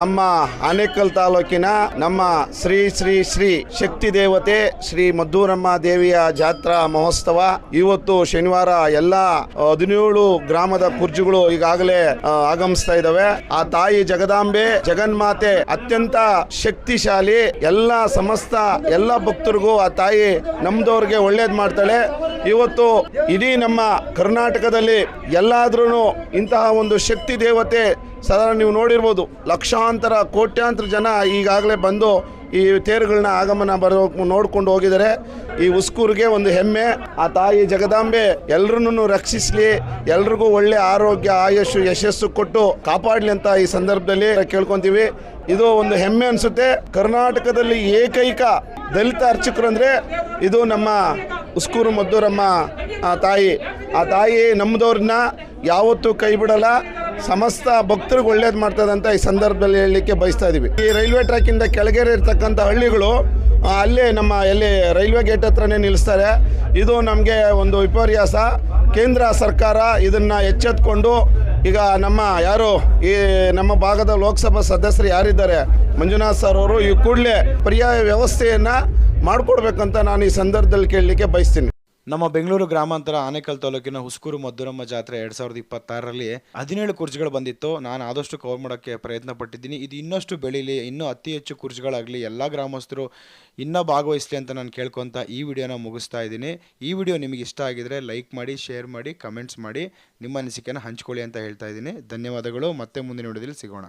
ನಮ್ಮ ಆನೇಕಲ್ ತಾಲೂಕಿನ ನಮ್ಮ ಶ್ರೀ ಶ್ರೀ ಶ್ರೀ ಶಕ್ತಿ ದೇವತೆ ಶ್ರೀ ಮದ್ದೂರಮ್ಮ ದೇವಿಯ ಜಾತ್ರಾ ಮಹೋತ್ಸವ ಇವತ್ತು ಶನಿವಾರ ಎಲ್ಲ 17 ಗ್ರಾಮದ ಕುರ್ಜಿಗಳು ಈಗಾಗಲೇ ಆಗಮಿಸ್ತಾ ಇದ್ದಾವೆ. ಆ ತಾಯಿ ಜಗದಾಂಬೆ ಜಗನ್ಮಾತೆ ಅತ್ಯಂತ ಶಕ್ತಿಶಾಲಿ. ಎಲ್ಲ ಸಮಸ್ತ ಎಲ್ಲ ಭಕ್ತರಿಗೂ ಆ ತಾಯಿ ನಮ್ದವ್ರಿಗೆ ಒಳ್ಳೇದ್ ಮಾಡ್ತಾಳೆ. ಇವತ್ತು ಇಡೀ ನಮ್ಮ ಕರ್ನಾಟಕದಲ್ಲಿ ಎಲ್ಲಾದ್ರೂ ಇಂತಹ ಒಂದು ಶಕ್ತಿ ದೇವತೆ ಸಾಧಾರಣ ನೀವು ನೋಡಿರ್ಬೋದು, ಲಕ್ಷಾಂತರ ಕೋಟ್ಯಾಂತರ ಜನ ಈಗಾಗಲೇ ಬಂದು ಈ ತೇರುಗಳನ್ನ ಆಗಮನ ನೋಡ್ಕೊಂಡು ಹೋಗಿದ್ದಾರೆ. ಈ ಉಸ್ಕೂರಿಗೆ ಒಂದು ಹೆಮ್ಮೆ. ಆ ತಾಯಿ ಜಗದಾಂಬೆ ಎಲ್ಲರನ್ನೂ ರಕ್ಷಿಸಲಿ, ಎಲ್ರಿಗೂ ಒಳ್ಳೆ ಆರೋಗ್ಯ ಆಯುಷ್ ಯಶಸ್ಸು ಕೊಟ್ಟು ಕಾಪಾಡಲಿ ಅಂತ ಈ ಸಂದರ್ಭದಲ್ಲಿ ಕೇಳ್ಕೊತೀವಿ. ಇದು ಒಂದು ಹೆಮ್ಮೆ ಅನಿಸುತ್ತೆ. ಕರ್ನಾಟಕದಲ್ಲಿ ಏಕೈಕ ದಲಿತ ಅರ್ಚಕರು ಅಂದರೆ ಇದು ನಮ್ಮ ಉಸ್ಕೂರು ಮದ್ದೂರಮ್ಮ ತಾಯಿ. ಆ ತಾಯಿ ನಮ್ಮದವ್ರನ್ನ ಯಾವತ್ತೂ ಕೈ ಬಿಡಲ್ಲ, ಸಮಸ್ತ ಭಕ್ತರಿಗೆ ಒಳ್ಳೇದು ಮಾಡ್ತದಂತ ಈ ಸಂದರ್ಭದಲ್ಲಿ ಹೇಳಲಿಕ್ಕೆ ಬಯಸ್ತಾ ಇದ್ದೀವಿ. ಈ ರೈಲ್ವೆ ಟ್ರ್ಯಾಕಿಂದ ಕೆಳಗಡೆ ಇರ್ತಕ್ಕಂಥ ಹಳ್ಳಿಗಳು ಅಲ್ಲೇ ನಮ್ಮ ಎಲ್ಲಿ ರೈಲ್ವೆ ಗೇಟ್ ಹತ್ರನೇ ನಿಲ್ಲಿಸ್ತಾರೆ. ಇದು ನಮಗೆ ಒಂದು ವಿಪರ್ಯಾಸ. ಕೇಂದ್ರ ಸರ್ಕಾರ ಇದನ್ನು ಎಚ್ಚೆತ್ಕೊಂಡು ಈಗ ನಮ್ಮ ಈ ನಮ್ಮ ಭಾಗದ ಲೋಕಸಭಾ ಸದಸ್ಯರು ಯಾರಿದ್ದಾರೆ ಮಂಜುನಾಥ್ ಸರ್ ಅವರು ಈ ಕೂಡಲೇ ಪರ್ಯಾಯ ವ್ಯವಸ್ಥೆಯನ್ನು ಮಾಡಿಕೊಡ್ಬೇಕಂತ ನಾನು ಈ ಸಂದರ್ಭದಲ್ಲಿ ಕೇಳಲಿಕ್ಕೆ ಬಯಸ್ತೀನಿ. ನಮ್ಮ ಬೆಂಗಳೂರು ಗ್ರಾಮಾಂತರ ಆನೇಕಲ್ ತಾಲೂಕಿನ ಹುಸ್ಕೂರು ಮದ್ದೂರಮ್ಮ ಜಾತ್ರೆ 2026ರಲ್ಲಿ 17 ಕುರ್ಜಿಗಳು ಬಂದಿತ್ತು. ನಾನು ಆದಷ್ಟು ಕವರ್ ಮಾಡೋಕ್ಕೆ ಪ್ರಯತ್ನ ಪಟ್ಟಿದ್ದೀನಿ. ಇದು ಇನ್ನಷ್ಟು ಬೆಳೀಲಿ, ಇನ್ನೂ ಅತಿ ಹೆಚ್ಚು ಕುರ್ಜಿಗಳಾಗಲಿ, ಎಲ್ಲ ಗ್ರಾಮಸ್ಥರು ಇನ್ನೂ ಭಾಗವಹಿಸಲಿ ಅಂತ ನಾನು ಕೇಳ್ಕೊತ ಈ ವಿಡಿಯೋನ ಮುಗಿಸ್ತಾ ಇದ್ದೀನಿ. ಈ ವಿಡಿಯೋ ನಿಮಗೆ ಇಷ್ಟ ಆಗಿದರೆ ಲೈಕ್ ಮಾಡಿ, ಶೇರ್ ಮಾಡಿ, ಕಮೆಂಟ್ಸ್ ಮಾಡಿ, ನಿಮ್ಮ ಅನಿಸಿಕೆನ ಹಂಚ್ಕೊಳ್ಳಿ ಅಂತ ಹೇಳ್ತಾ ಇದ್ದೀನಿ. ಧನ್ಯವಾದಗಳು. ಮತ್ತೆ ಮುಂದಿನ ವಿಡಿಯೋದಲ್ಲಿ ಸಿಗೋಣ.